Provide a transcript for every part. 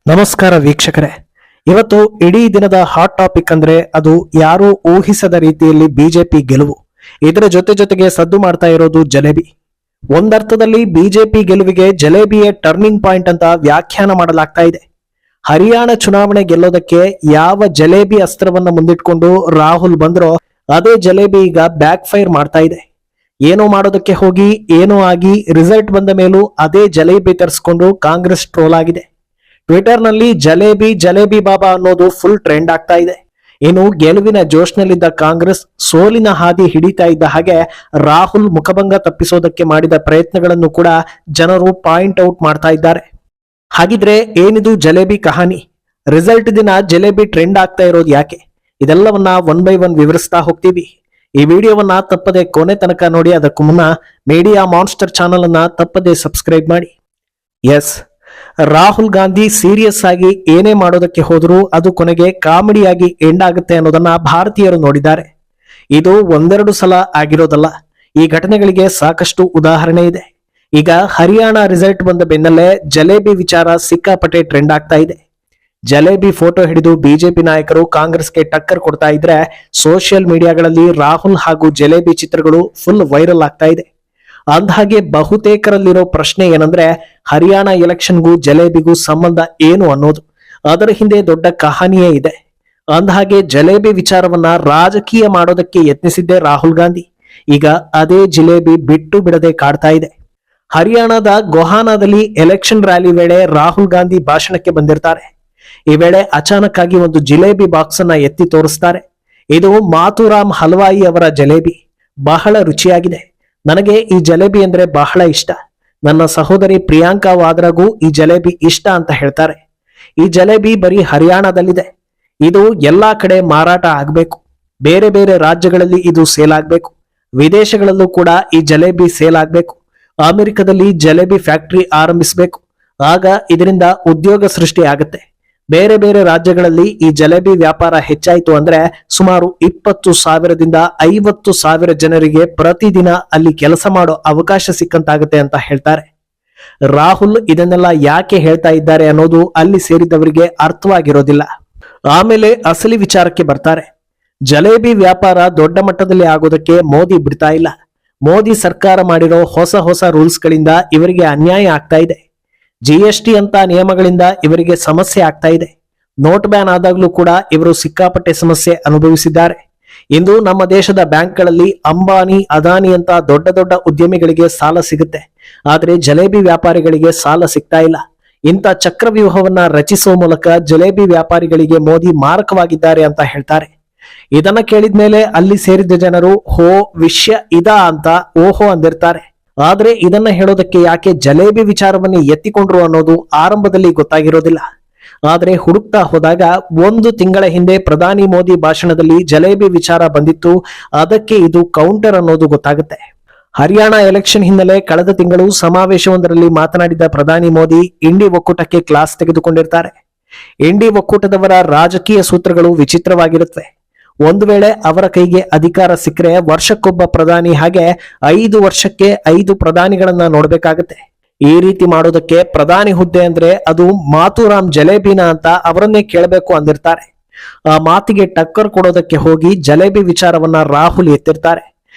ನಮಸ್ಕಾರ ವೀಕ್ಷಕರೇ. ಇವತ್ತು ಇಡೀ ದಿನದ ಹಾಟ್ ಟಾಪಿಕ್ ಅಂದ್ರೆ ಅದು ಯಾರು ಊಹಿಸದ ರೀತಿಯಲ್ಲಿ ಬಿಜೆಪಿ ಗೆಲುವು. ಇದರ ಜೊತೆಗೆ ಸದ್ದು ಮಾಡ್ತಾ ಇರೋದು ಜಲೇಬಿ. ಒಂದರ್ಥದಲ್ಲಿ ಬಿಜೆಪಿ ಗೆಲುವಿಗೆ ಜಲೇಬಿಯೇ ಟರ್ನಿಂಗ್ ಪಾಯಿಂಟ್ ಅಂತ ವ್ಯಾಖ್ಯಾನ ಮಾಡಲಾಗ್ತಾ ಇದೆ. ಹರಿಯಾಣ ಚುನಾವಣೆ ಗೆಲ್ಲೋದಕ್ಕೆ ಯಾವ ಜಲೇಬಿ ಅಸ್ತ್ರವನ್ನ ಮುಂದಿಟ್ಕೊಂಡು ರಾಹುಲ್ ಬಂದ್ರೋ ಅದೇ ಜಲೇಬಿ ಈಗ ಬ್ಯಾಕ್ ಫೈರ್ ಮಾಡ್ತಾ ಇದೆ. ಏನೋ ಮಾಡೋದಕ್ಕೆ ಹೋಗಿ ಏನೋ ಆಗಿ ರಿಸಲ್ಟ್ ಬಂದ ಮೇಲೂ ಅದೇ ಜಲೇಬಿ ತರಿಸ್ಕೊಂಡು ಕಾಂಗ್ರೆಸ್ ಟ್ರೋಲ್ ಆಗಿದೆ. ಟ್ವಿಟರ್ ನಲ್ಲಿ ಜಲೇಬಿ ಜಲೇಬಿ ಬಾಬಾ ಅನ್ನೋದು ಫುಲ್ ಟ್ರೆಂಡ್ ಆಗ್ತಾ ಇದೆ. ಇನ್ನು ಗೆಲುವಿನ ಜೋಶ್ನಲ್ಲಿದ್ದ ಕಾಂಗ್ರೆಸ್ ಸೋಲಿನ ಹಾದಿ ಹಿಡಿತಾ ಇದ್ದ ಹಾಗೆ ರಾಹುಲ್ ಮುಖಭಂಗ ತಪ್ಪಿಸೋದಕ್ಕೆ ಮಾಡಿದ ಪ್ರಯತ್ನಗಳನ್ನು ಕೂಡ ಜನರು ಪಾಯಿಂಟ್ ಔಟ್ ಮಾಡ್ತಾ ಇದ್ದಾರೆ. ಹಾಗಿದ್ರೆ ಏನಿದು ಜಲೇಬಿ ಕಹಾನಿ? ರಿಸಲ್ಟ್ ದಿನ ಜಲೇಬಿ ಟ್ರೆಂಡ್ ಆಗ್ತಾ ಇರೋದು ಯಾಕೆ? ಇದೆಲ್ಲವನ್ನ ಒನ್ ಬೈ ಒನ್ ವಿವರಿಸ್ತಾ ಹೋಗ್ತೀವಿ. ಈ ವಿಡಿಯೋವನ್ನ ತಪ್ಪದೆ ಕೊನೆ ತನಕ ನೋಡಿ. ಅದಕ್ಕೂ ಮುನ್ನ ಮೀಡಿಯಾ ಮಾನ್ಸ್ಟರ್ ಚಾನಲ್ ಅನ್ನ ತಪ್ಪದೆ ಸಬ್ಸ್ಕ್ರೈಬ್ ಮಾಡಿ. ಎಸ್, ರಾಹುಲ್ ಗಾಂಧಿ ಸೀರಿಯಸ್ ಆಗಿ ಏನೇ ಮಾಡೋದಕ್ಕೆ ಹೋದರೂ ಅದು ಕೊನೆಗೆ ಕಾಮಿಡಿಯಾಗಿ ಎಂಡ್ ಆಗುತ್ತೆ ಅನ್ನೋದನ್ನ ಭಾರತೀಯರು ನೋಡಿದ್ದಾರೆ. ಇದು ಒಂದೆರಡು ಸಲ ಆಗಿರೋದಲ್ಲ. ಈ ಘಟನೆಗಳಿಗೆ ಸಾಕಷ್ಟು ಉದಾಹರಣೆ ಇದೆ. ಈಗ ಹರಿಯಾಣ ರಿಸಲ್ಟ್ ಬಂದ ಬೆನ್ನಲ್ಲೇ ಜಲೇಬಿ ವಿಚಾರ ಸಿಕ್ಕಾಪಟ್ಟೆ ಟ್ರೆಂಡ್ ಆಗ್ತಾ ಇದೆ. ಜಲೇಬಿ ಫೋಟೋ ಹಿಡಿದು ಬಿಜೆಪಿ ನಾಯಕರು ಕಾಂಗ್ರೆಸ್ಗೆ ಟಕ್ಕರ್ ಕೊಡ್ತಾ ಇದ್ರೆ ಸೋಷಿಯಲ್ ಮೀಡಿಯಾಗಳಲ್ಲಿ ರಾಹುಲ್ ಹಾಗೂ ಜಲೇಬಿ ಚಿತ್ರಗಳು ಫುಲ್ ವೈರಲ್ ಆಗ್ತಾ ಇದೆ. ಅಂದಹಾಗೆ ಬಹುತೇಕರಲ್ಲಿರೋ ಪ್ರಶ್ನೆ ಏನಂದ್ರೆ ಹರಿಯಾಣ ಎಲೆಕ್ಷನ್ಗೂ ಜಲೇಬಿಗೂ ಸಂಬಂಧ ಏನು ಅನ್ನೋದು. ಅದರ ಹಿಂದೆ ದೊಡ್ಡ ಕಹಾನಿಯೇ ಇದೆ. ಅಂದಹಾಗೆ ಜಲೇಬಿ ವಿಚಾರವನ್ನ ರಾಜಕೀಯ ಮಾಡೋದಕ್ಕೆ ಯತ್ನಿಸಿದ್ದೆ ರಾಹುಲ್ ಗಾಂಧಿ. ಈಗ ಅದೇ ಜಿಲೇಬಿ ಬಿಟ್ಟು ಬಿಡದೆ ಕಾಡ್ತಾ ಇದೆ. ಹರಿಯಾಣದ ಗೊಹಾನಾದಲ್ಲಿ ಎಲೆಕ್ಷನ್ ರ್ಯಾಲಿ ವೇಳೆ ರಾಹುಲ್ ಗಾಂಧಿ ಭಾಷಣಕ್ಕೆ ಬಂದಿರ್ತಾರೆ. ಈ ವೇಳೆ ಅಚಾನಕ್ ಆಗಿ ಒಂದು ಜಿಲೇಬಿ ಬಾಕ್ಸ್ ಅನ್ನ ಎತ್ತಿ ತೋರಿಸ್ತಾರೆ. ಇದು ಮಾತುರಾಮ್ ಹಲ್ವಾಯಿ ಅವರ ಜಲೇಬಿ. ಬಹಳ ರುಚಿಯಾಗಿದೆ. ನನಗೆ ಈ ಜಲೇಬಿ ಅಂದ್ರೆ ಬಹಳ ಇಷ್ಟ. ನನ್ನ ಸಹೋದರಿ ಪ್ರಿಯಾಂಕಾ ವಾದ್ರಾಗೂ ಈ ಜಲೇಬಿ ಇಷ್ಟ ಅಂತ ಹೇಳ್ತಾರೆ. ಈ ಜಲೇಬಿ ಬರೀ ಹರಿಯಾಣದಲ್ಲಿದೆ. ಇದು ಎಲ್ಲಾ ಕಡೆ ಮಾರಾಟ ಆಗ್ಬೇಕು. ಬೇರೆ ಬೇರೆ ರಾಜ್ಯಗಳಲ್ಲಿ ಇದು ಸೇಲ್ ಆಗ್ಬೇಕು. ವಿದೇಶಗಳಲ್ಲೂ ಕೂಡ ಈ ಜಲೇಬಿ ಸೇಲ್ ಆಗ್ಬೇಕು. ಅಮೆರಿಕದಲ್ಲಿ ಜಲೇಬಿ ಫ್ಯಾಕ್ಟರಿ ಆರಂಭಿಸಬೇಕು. ಆಗ ಇದರಿಂದ ಉದ್ಯೋಗ ಸೃಷ್ಟಿ ಆಗುತ್ತೆ. ಬೇರೆ ಬೇರೆ ರಾಜ್ಯಗಳಲ್ಲಿ ಈ ಜಲೇಬಿ ವ್ಯಾಪಾರ ಹೆಚ್ಚಾಯಿತು ಅಂದ್ರೆ ಸುಮಾರು 20,000ದಿಂದ 50,000 ಜನರಿಗೆ ಪ್ರತಿದಿನ ಅಲ್ಲಿ ಕೆಲಸ ಮಾಡೋ ಅವಕಾಶ ಸಿಕ್ಕಂತಾಗುತ್ತೆ ಅಂತ ಹೇಳ್ತಾರೆ. ರಾಹುಲ್ ಇದನ್ನೆಲ್ಲ ಯಾಕೆ ಹೇಳ್ತಾ ಇದ್ದಾರೆ ಅನ್ನೋದು ಅಲ್ಲಿ ಸೇರಿದವರಿಗೆ ಅರ್ಥವಾಗಿರೋದಿಲ್ಲ. ಆಮೇಲೆ ಅಸಲಿ ವಿಚಾರಕ್ಕೆ ಬರ್ತಾರೆ. ಜಲೇಬಿ ವ್ಯಾಪಾರ ದೊಡ್ಡ ಮಟ್ಟದಲ್ಲಿ ಆಗೋದಕ್ಕೆ ಮೋದಿ ಬಿಡ್ತಾ ಇಲ್ಲ. ಮೋದಿ ಸರ್ಕಾರ ಮಾಡಿರೋ ಹೊಸ ರೂಲ್ಸ್ ಗಳಿಂದ ಇವರಿಗೆ ಅನ್ಯಾಯ ಆಗ್ತಾ ಇದೆ. GST ಅಂತ ನಿಯಮಗಳಿಂದ ಇವರಿಗೆ ಸಮಸ್ಯೆ ಆಗ್ತಾ ಇದೆ. ನೋಟ್ ಬ್ಯಾನ್ ಆದಾಗ್ಲೂ ಕೂಡ ಇವರು ಸಿಕ್ಕಾಪಟ್ಟೆ ಸಮಸ್ಯೆ ಅನುಭವಿಸಿದ್ದಾರೆ. ಇಂದು ನಮ್ಮ ದೇಶದ ಬ್ಯಾಂಕ್ಗಳಲ್ಲಿ ಅಂಬಾನಿ, ಅದಾನಿ ಅಂತ ದೊಡ್ಡ ದೊಡ್ಡ ಉದ್ಯಮಿಗಳಿಗೆ ಸಾಲ ಸಿಗುತ್ತೆ. ಆದ್ರೆ ಜಲೇಬಿ ವ್ಯಾಪಾರಿಗಳಿಗೆ ಸಾಲ ಸಿಗ್ತಾ ಇಲ್ಲ. ಇಂಥ ಚಕ್ರವ್ಯೂಹವನ್ನ ರಚಿಸುವ ಮೂಲಕ ಜಲೇಬಿ ವ್ಯಾಪಾರಿಗಳಿಗೆ ಮೋದಿ ಮಾರಕವಾಗಿದ್ದಾರೆ ಅಂತ ಹೇಳ್ತಾರೆ. ಇದನ್ನ ಕೇಳಿದ್ಮೇಲೆ ಅಲ್ಲಿ ಸೇರಿದ ಜನರು ಹೋ ವಿಷಯ ಇದಾ ಅಂತ ಓಹೋ ಅಂದಿರ್ತಾರೆ. ಆದ್ರೆ ಇದನ್ನ ಹೇಳೋದಕ್ಕೆ ಯಾಕೆ ಜಲೇಬಿ ವಿಚಾರವನ್ನೇ ಎತ್ತಿಕೊಂಡ್ರು ಅನ್ನೋದು ಆರಂಭದಲ್ಲಿ ಗೊತ್ತಾಗಿರೋದಿಲ್ಲ. ಆದ್ರೆ ಹುಡುಕ್ತಾ ಹೋದಾಗ 1 ತಿಂಗಳ ಹಿಂದೆ ಪ್ರಧಾನಿ ಮೋದಿ ಭಾಷಣದಲ್ಲಿ ಜಲೇಬಿ ವಿಚಾರ ಬಂದಿತ್ತು. ಅದಕ್ಕೆ ಇದು ಕೌಂಟರ್ ಅನ್ನೋದು ಗೊತ್ತಾಗುತ್ತೆ. ಹರಿಯಾಣ ಎಲೆಕ್ಷನ್ ಹಿನ್ನೆಲೆ ಕಳೆದ ತಿಂಗಳು ಸಮಾವೇಶವೊಂದರಲ್ಲಿ ಮಾತನಾಡಿದ ಪ್ರಧಾನಿ ಮೋದಿ ಇಂಡಿ ಒಕ್ಕೂಟಕ್ಕೆ ಕ್ಲಾಸ್ ತೆಗೆದುಕೊಂಡಿರ್ತಾರೆ. ಇಂಡಿ ಒಕ್ಕೂಟದವರ ರಾಜಕೀಯ ಸೂತ್ರಗಳು ವಿಚಿತ್ರವಾಗಿರುತ್ತವೆ. ಒಂದು ವೇಳೆ ಅವರ ಕೈಗೆ ಅಧಿಕಾರ ಸಿಕ್ಕರೆ ವರ್ಷಕ್ಕೊಬ್ಬ ಪ್ರಧಾನಿ, ಹಾಗೆ 5 ವರ್ಷಕ್ಕೆ 5 ಪ್ರಧಾನಿಗಳನ್ನ ನೋಡ್ಬೇಕಾಗತ್ತೆ. ಈ ರೀತಿ ಮಾಡೋದಕ್ಕೆ ಪ್ರಧಾನಿ ಹುದ್ದೆ ಅಂದ್ರೆ ಅದು ಮಾತುರಾಮ್ ಜಲೇಬಿನ ಅಂತ ಅವರನ್ನೇ ಕೇಳಬೇಕು ಅಂದಿರ್ತಾರೆ. ಆ ಮಾತಿಗೆ ಟಕ್ಕರ್ ಕೊಡೋದಕ್ಕೆ ಹೋಗಿ ಜಲೇಬಿ ವಿಚಾರವನ್ನ ರಾಹುಲ್ ಎತ್ತಿರ್ತಾರೆ.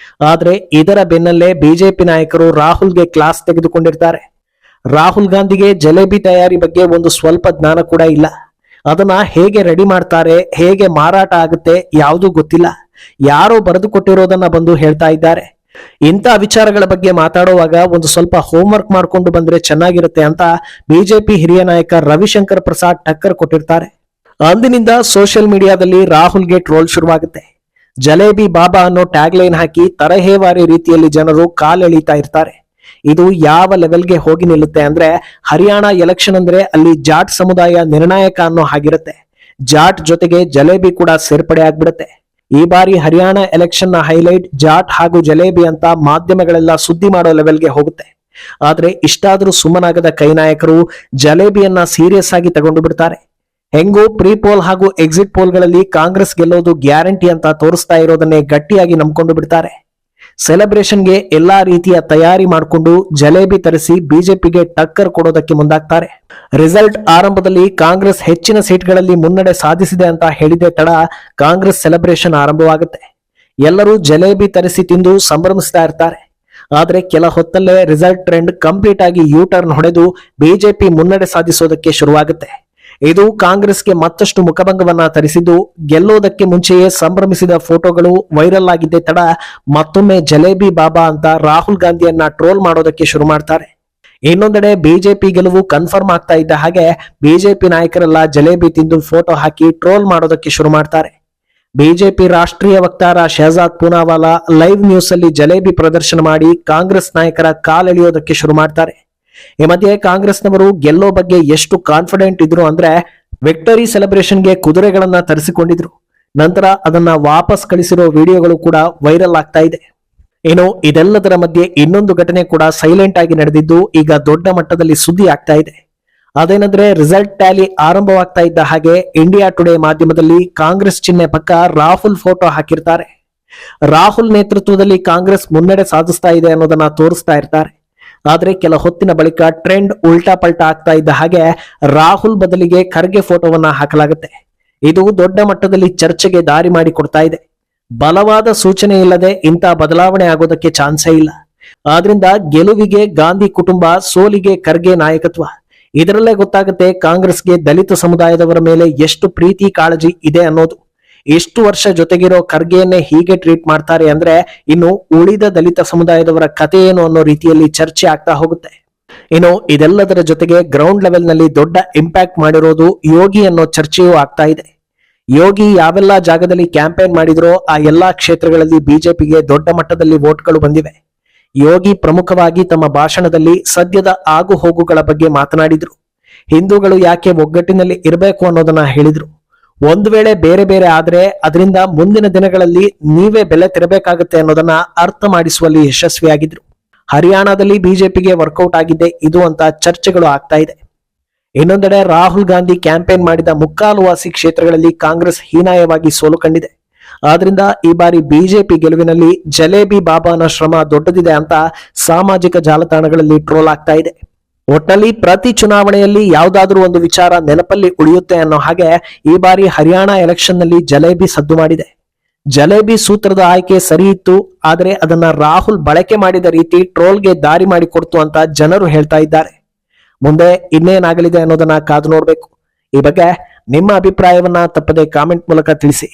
ಆದ್ರೆ ಇದರ ಬೆನ್ನಲ್ಲೇ ಬಿಜೆಪಿ ನಾಯಕರು ರಾಹುಲ್ಗೆ ಕ್ಲಾಸ್ ತೆಗೆದುಕೊಂಡಿರ್ತಾರೆ. ರಾಹುಲ್ ಗಾಂಧಿಗೆ ಜಲೇಬಿ ತಯಾರಿ ಬಗ್ಗೆ ಒಂದು ಸ್ವಲ್ಪ ಜ್ಞಾನ ಕೂಡ ಇಲ್ಲ. ಅದನ್ನ ಹೇಗೆ ರೆಡಿ ಮಾಡ್ತಾರೆ, ಹೇಗೆ ಮಾರಾಟ ಆಗುತ್ತೆ ಯಾವುದೂ ಗೊತ್ತಿಲ್ಲ. ಯಾರೋ ಬರೆದು ಕೊಟ್ಟಿರೋದನ್ನ ಬಂದು ಹೇಳ್ತಾ ಇದ್ದಾರೆ. ಇಂಥ ವಿಚಾರಗಳ ಬಗ್ಗೆ ಮಾತಾಡುವಾಗ ಒಂದು ಸ್ವಲ್ಪ ಹೋಮ್ವರ್ಕ್ ಮಾಡ್ಕೊಂಡು ಬಂದ್ರೆ ಚೆನ್ನಾಗಿರುತ್ತೆ ಅಂತ ಬಿಜೆಪಿ ಹಿರಿಯ ನಾಯಕ ರವಿಶಂಕರ್ ಪ್ರಸಾದ್ ಟಕ್ಕರ್ ಕೊಟ್ಟಿರ್ತಾರೆ. ಅಂದಿನಿಂದ ಸೋಷಿಯಲ್ ಮೀಡಿಯಾದಲ್ಲಿ ರಾಹುಲ್ಗೆ ಟ್ರೋಲ್ ಶುರುವಾಗುತ್ತೆ. ಜಲೇಬಿ ಬಾಬಾ ಅನ್ನೋ ಟ್ಯಾಗ್ ಲೈನ್ ಹಾಕಿ ತರಹೇವಾರಿ ರೀತಿಯಲ್ಲಿ ಜನರು ಕಾಲೆಳೀತಾ ಇರ್ತಾರೆ. ಇದು ಯಾವ ಲೆವೆಲ್ಗೆ ಹೋಗಿ ನಿಲ್ಲುತ್ತೆ ಅಂದ್ರೆ ಹರಿಯಾಣ ಎಲೆಕ್ಷನ್ ಅಂದ್ರೆ ಅಲ್ಲಿ ಜಾಟ್ ಸಮುದಾಯ ನಿರ್ಣಾಯಕ ಅನ್ನೋ ಹಾಗಿರುತ್ತೆ. ಜಾಟ್ ಜೊತೆಗೆ ಜಲೇಬಿ ಕೂಡ ಸೇರ್ಪಡೆ ಆಗ್ಬಿಡುತ್ತೆ. ಈ ಬಾರಿ ಹರಿಯಾಣ ಎಲೆಕ್ಷನ್ ನ ಹೈಲೈಟ್ ಜಾಟ್ ಹಾಗೂ ಜಲೇಬಿ ಅಂತ ಮಾಧ್ಯಮಗಳೆಲ್ಲ ಸುದ್ದಿ ಮಾಡೋ ಲೆವೆಲ್ಗೆ ಹೋಗುತ್ತೆ. ಆದ್ರೆ ಇಷ್ಟಾದ್ರೂ ಸುಮ್ಮನಾಗದ ಕೈ ನಾಯಕರು ಜಲೇಬಿಯನ್ನ ಸೀರಿಯಸ್ ಆಗಿ ತಗೊಂಡು ಬಿಡ್ತಾರೆ. ಹೆಂಗೂ ಪ್ರೀ ಪೋಲ್ ಹಾಗೂ ಎಕ್ಸಿಟ್ ಪೋಲ್ಗಳಲ್ಲಿ ಕಾಂಗ್ರೆಸ್ ಗೆಲ್ಲೋದು ಗ್ಯಾರಂಟಿ ಅಂತ ತೋರಿಸ್ತಾ ಇರೋದನ್ನೇ ಗಟ್ಟಿಯಾಗಿ ನಂಬ್ಕೊಂಡು ಬಿಡ್ತಾರೆ. ಸೆಲೆಬ್ರೇಷನ್ಗೆ ಎಲ್ಲಾ ರೀತಿಯ ತಯಾರಿ ಮಾಡಿಕೊಂಡು ಜಲೇಬಿ ತರಿಸಿ ಬಿಜೆಪಿಗೆ ಟಕ್ಕರ್ ಕೊಡೋದಕ್ಕೆ ಮುಂದಾಗ್ತಾರೆ. ರಿಸಲ್ಟ್ ಆರಂಭದಲ್ಲಿ ಕಾಂಗ್ರೆಸ್ ಹೆಚ್ಚಿನ ಸೀಟ್ಗಳಲ್ಲಿ ಮುನ್ನಡೆ ಸಾಧಿಸಿದೆ ಅಂತ ಹೇಳಿದೆ ತಡ ಕಾಂಗ್ರೆಸ್ ಸೆಲೆಬ್ರೇಷನ್ ಆರಂಭವಾಗುತ್ತೆ. ಎಲ್ಲರೂ ಜಲೇಬಿ ತರಿಸಿ ತಿಂದು ಸಂಭ್ರಮಿಸ್ತಾ ಇರ್ತಾರೆ. ಆದ್ರೆ ಕೆಲ ಹೊತ್ತಲ್ಲೇ ರಿಸಲ್ಟ್ ಟ್ರೆಂಡ್ ಕಂಪ್ಲೀಟ್ ಆಗಿ ಯೂ ಟರ್ನ್ ಹೊಡೆದು ಬಿಜೆಪಿ ಮುನ್ನಡೆ ಸಾಧಿಸೋದಕ್ಕೆ ಶುರುವಾಗುತ್ತೆ. ಇದು ಕಾಂಗ್ರೆಸ್ಗೆ ಮತ್ತಷ್ಟು ಮುಖಭಂಗವನ್ನ ತರಿಸಿದ್ದು, ಗೆಲ್ಲೋದಕ್ಕೆ ಮುಂಚೆಯೇ ಸಂಭ್ರಮಿಸಿದ ಫೋಟೋಗಳು ವೈರಲ್ ಆಗಿದ್ದೆ ತಡ ಮತ್ತೊಮ್ಮೆ ಜಲೇಬಿ ಬಾಬಾ ಅಂತ ರಾಹುಲ್ ಗಾಂಧಿಯನ್ನ ಟ್ರೋಲ್ ಮಾಡೋದಕ್ಕೆ ಶುರು ಮಾಡ್ತಾರೆ. ಇನ್ನೊಂದೆಡೆ ಬಿಜೆಪಿ ಗೆಲುವು ಕನ್ಫರ್ಮ್ ಆಗ್ತಾ ಇದ್ದ ಹಾಗೆ ಬಿಜೆಪಿ ನಾಯಕರೆಲ್ಲ ಜಲೇಬಿ ತಿಂದು ಫೋಟೋ ಹಾಕಿ ಟ್ರೋಲ್ ಮಾಡೋದಕ್ಕೆ ಶುರು ಮಾಡ್ತಾರೆ. ಬಿಜೆಪಿ ರಾಷ್ಟ್ರೀಯ ವಕ್ತಾರ ಶಹಜಾದ್ ಪೂನಾವಾಲಾ ಲೈವ್ ನ್ಯೂಸ್ ಅಲ್ಲಿ ಜಲೇಬಿ ಪ್ರದರ್ಶನ ಮಾಡಿ ಕಾಂಗ್ರೆಸ್ ನಾಯಕರ ಕಾಲೆಳೆಯೋದಕ್ಕೆ ಶುರು ಮಾಡ್ತಾರೆ. ಈ ಮಧ್ಯೆ ಕಾಂಗ್ರೆಸ್ನವರು ಗೆಲ್ಲೋ ಬಗ್ಗೆ ಎಷ್ಟು ಕಾನ್ಫಿಡೆಂಟ್ ಇದ್ರು ಅಂದ್ರೆ ವಿಕ್ಟರಿ ಸೆಲೆಬ್ರೇಷನ್ಗೆ ಕುದುರೆಗಳನ್ನ ತರಿಸಿಕೊಂಡಿದ್ರು. ನಂತರ ಅದನ್ನ ವಾಪಸ್ ಕಳಿಸಿರೋ ವಿಡಿಯೋಗಳು ಕೂಡ ವೈರಲ್ ಆಗ್ತಾ ಇದೆ. ಇನ್ನು ಇದೆಲ್ಲದರ ಮಧ್ಯೆ ಇನ್ನೊಂದು ಘಟನೆ ಕೂಡ ಸೈಲೆಂಟ್ ಆಗಿ ನಡೆದಿದ್ದು ಈಗ ದೊಡ್ಡ ಮಟ್ಟದಲ್ಲಿ ಸುದ್ದಿ ಆಗ್ತಾ ಇದೆ. ಅದೇನಂದ್ರೆ ರಿಸಲ್ಟ್ ಟ್ಯಾಲಿ ಆರಂಭವಾಗ್ತಾ ಇದ್ದ ಹಾಗೆ ಇಂಡಿಯಾ ಟುಡೇ ಮಾಧ್ಯಮದಲ್ಲಿ ಕಾಂಗ್ರೆಸ್ ಚಿಹ್ನೆ ಪಕ್ಕ ರಾಹುಲ್ ಫೋಟೋ ಹಾಕಿರ್ತಾರೆ. ರಾಹುಲ್ ನೇತೃತ್ವದಲ್ಲಿ ಕಾಂಗ್ರೆಸ್ ಮುನ್ನಡೆ ಸಾಧಿಸ್ತಾ ಇದೆ ಅನ್ನೋದನ್ನ ತೋರಿಸ್ತಾ ಇರ್ತಾರೆ. ಆದ್ರೆ ಕೆಲ ಹೊತ್ತಿನ ಬಳಿಕ ಟ್ರೆಂಡ್ ಉಲ್ಟಾ ಪಲ್ಟಾ ಆಗ್ತಾ ಇದ್ದ ಹಾಗೆ ರಾಹುಲ್ ಬದಲಿಗೆ ಖರ್ಗೆ ಫೋಟೋವನ್ನ ಹಾಕಲಾಗುತ್ತೆ. ಇದು ದೊಡ್ಡ ಮಟ್ಟದಲ್ಲಿ ಚರ್ಚೆಗೆ ದಾರಿ ಮಾಡಿ ಕೊಡ್ತಾ ಇದೆ. ಬಲವಾದ ಸೂಚನೆ ಇಲ್ಲದೆ ಇಂಥ ಬದಲಾವಣೆ ಆಗೋದಕ್ಕೆ ಚಾನ್ಸೇ ಇಲ್ಲ. ಆದ್ರಿಂದ ಗೆಲುವಿಗೆ ಗಾಂಧಿ ಕುಟುಂಬ, ಸೋಲಿಗೆ ಖರ್ಗೆ ನಾಯಕತ್ವ. ಇದರಲ್ಲೇ ಗೊತ್ತಾಗುತ್ತೆ ಕಾಂಗ್ರೆಸ್ಗೆ ದಲಿತ ಸಮುದಾಯದವರ ಮೇಲೆ ಎಷ್ಟು ಪ್ರೀತಿ ಕಾಳಜಿ ಇದೆ ಅನ್ನೋದು. ಎಷ್ಟು ವರ್ಷ ಜೊತೆಗಿರೋ ಖರ್ಗೆಯನ್ನೇ ಹೀಗೆ ಟ್ರೀಟ್ ಮಾಡ್ತಾರೆ ಅಂದ್ರೆ ಇನ್ನು ಉಳಿದ ದಲಿತ ಸಮುದಾಯದವರ ಕಥೆ ಏನು ಅನ್ನೋ ರೀತಿಯಲ್ಲಿ ಚರ್ಚೆ ಆಗ್ತಾ ಹೋಗುತ್ತೆ. ಇನ್ನು ಇದೆಲ್ಲದರ ಜೊತೆಗೆ ಗ್ರೌಂಡ್ ಲೆವೆಲ್ ನಲ್ಲಿ ದೊಡ್ಡ ಇಂಪ್ಯಾಕ್ಟ್ ಮಾಡಿರೋದು ಯೋಗಿ ಅನ್ನೋ ಚರ್ಚೆಯೂ ಆಗ್ತಾ ಇದೆ. ಯೋಗಿ ಯಾವೆಲ್ಲ ಜಾಗದಲ್ಲಿ ಕ್ಯಾಂಪೇನ್ ಮಾಡಿದ್ರೋ ಆ ಎಲ್ಲಾ ಕ್ಷೇತ್ರಗಳಲ್ಲಿ ಬಿಜೆಪಿಗೆ ದೊಡ್ಡ ಮಟ್ಟದಲ್ಲಿ ವೋಟ್ಗಳು ಬಂದಿವೆ. ಯೋಗಿ ಪ್ರಮುಖವಾಗಿ ತಮ್ಮ ಭಾಷಣದಲ್ಲಿ ಸದ್ಯದ ಆಗು ಹೋಗುಗಳ ಬಗ್ಗೆ ಮಾತನಾಡಿದ್ರು. ಹಿಂದೂಗಳು ಯಾಕೆ ಒಗ್ಗಟ್ಟಿನಲ್ಲಿ ಇರಬೇಕು ಅನ್ನೋದನ್ನ ಹೇಳಿದ್ರು. ಒಂದು ವೇಳೆ ಬೇರೆ ಬೇರೆ ಆದ್ರೆ ಅದರಿಂದ ಮುಂದಿನ ದಿನಗಳಲ್ಲಿ ನೀವೇ ಬೆಲೆ ತೆರಬೇಕಾಗುತ್ತೆ ಅನ್ನೋದನ್ನ ಅರ್ಥ ಮಾಡಿಸುವಲ್ಲಿ ಯಶಸ್ವಿಯಾಗಿದ್ರು. ಹರಿಯಾಣದಲ್ಲಿ ಬಿಜೆಪಿಗೆ ವರ್ಕೌಟ್ ಆಗಿದ್ದೆ ಇದು ಅಂತ ಚರ್ಚೆಗಳು ಆಗ್ತಾ ಇದೆ. ಇನ್ನೊಂದೆಡೆ ರಾಹುಲ್ ಗಾಂಧಿ ಕ್ಯಾಂಪೇನ್ ಮಾಡಿದ ಮುಕ್ಕಾಲುವಾಸಿ ಕ್ಷೇತ್ರಗಳಲ್ಲಿ ಕಾಂಗ್ರೆಸ್ ಹೀನಾಯವಾಗಿ ಸೋಲು ಕಂಡಿದೆ. ಆದ್ರಿಂದ ಈ ಬಾರಿ ಬಿಜೆಪಿ ಗೆಲುವಿನಲ್ಲಿ ಜಲೇಬಿ ಬಾಬಾನ ಶ್ರಮ ದೊಡ್ಡದಿದೆ ಅಂತ ಸಾಮಾಜಿಕ ಜಾಲತಾಣಗಳಲ್ಲಿ ಟ್ರೋಲ್ ಆಗ್ತಾ ಇದೆ. ಒಟ್ನಲ್ಲಿ ಪ್ರತಿ ಚುನಾವಣೆಯಲ್ಲಿ ಯಾವ್ದಾದ್ರೂ ಒಂದು ವಿಚಾರ ನೆನಪಲ್ಲಿ ಉಳಿಯುತ್ತೆ ಅನ್ನೋ ಹಾಗೆ ಈ ಬಾರಿ ಹರಿಯಾಣ ಎಲೆಕ್ಷನ್ ನಲ್ಲಿ ಜಲೇಬಿ ಸದ್ದು ಮಾಡಿದೆ. ಜಲೇಬಿ ಸೂತ್ರದ ಆಯ್ಕೆ ಸರಿ ಇತ್ತು, ಆದ್ರೆ ಅದನ್ನ ರಾಹುಲ್ ಬಳಕೆ ಮಾಡಿದ ರೀತಿ ಟ್ರೋಲ್ಗೆ ದಾರಿ ಮಾಡಿಕೊಡ್ತು ಅಂತ ಜನರು ಹೇಳ್ತಾ ಇದ್ದಾರೆ. ಮುಂದೆ ಇನ್ನೇನಾಗಲಿದೆ ಅನ್ನೋದನ್ನ ಕಾದು ನೋಡ್ಬೇಕು. ಈ ಬಗ್ಗೆ ನಿಮ್ಮ ಅಭಿಪ್ರಾಯವನ್ನ ತಪ್ಪದೆ ಕಾಮೆಂಟ್ ಮೂಲಕ ತಿಳಿಸಿ.